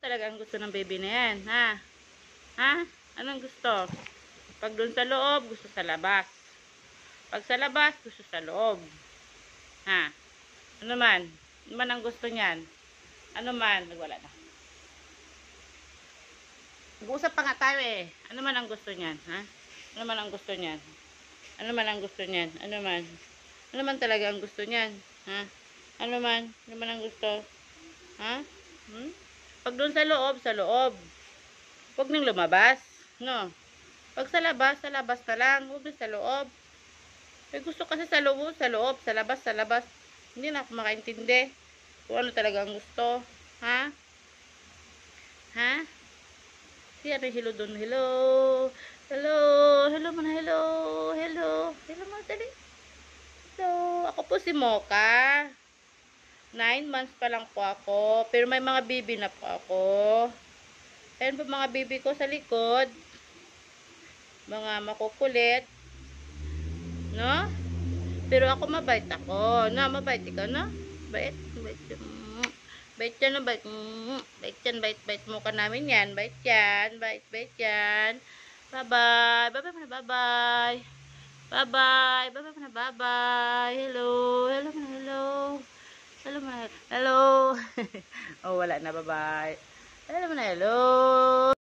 talaga ang gusto ng baby na yan, ha? Ha? Anong gusto? Pag dun sa loob, gusto sa labas. Pag sa labas, gusto sa loob. Ha? Ano man? Ano man ang gusto niyan? Ano man? Wala na. Mag-usap pa nga tayo eh. Ano man ang gusto niyan? Ha? Ano man ang gusto niyan? Ano man ang gusto niyan? Ano man? Ano man talaga ang gusto niyan? Ha? Ano man? Ano man ang gusto? Ha? Hmm? Pag doon sa loob. Huwag nang lumabas. No? Pag sa labas na lang. Huwag sa loob. Eh, gusto kasi sa loob. Sa labas. Hindi na ako makaintindi. Kung ano talaga ang gusto. Ha? Ha? Siya rin hello doon. Hello. Hello. Hello muna. Hello. Hello. Hello muna. Dali. Hello. Ako po si Mocha. 9 months pa lang po ako. Pero may mga baby na po ako. Ayan po mga baby ko sa likod. Mga makukulit. No? Pero ako mabait ako. No? Mabait ikaw, no? Bait. Bait yan. Bait yan, no? Bait. Bait yan. Bait mo ka namin yan. Bait yan. Bait yan. Bye-bye. Bye-bye. Bye-bye. Bye-bye. Bye-bye. Bye-bye. Hello. Hello. Hello. Hello. Hello. Oh, wala na. Bye-bye. Hello. Hello.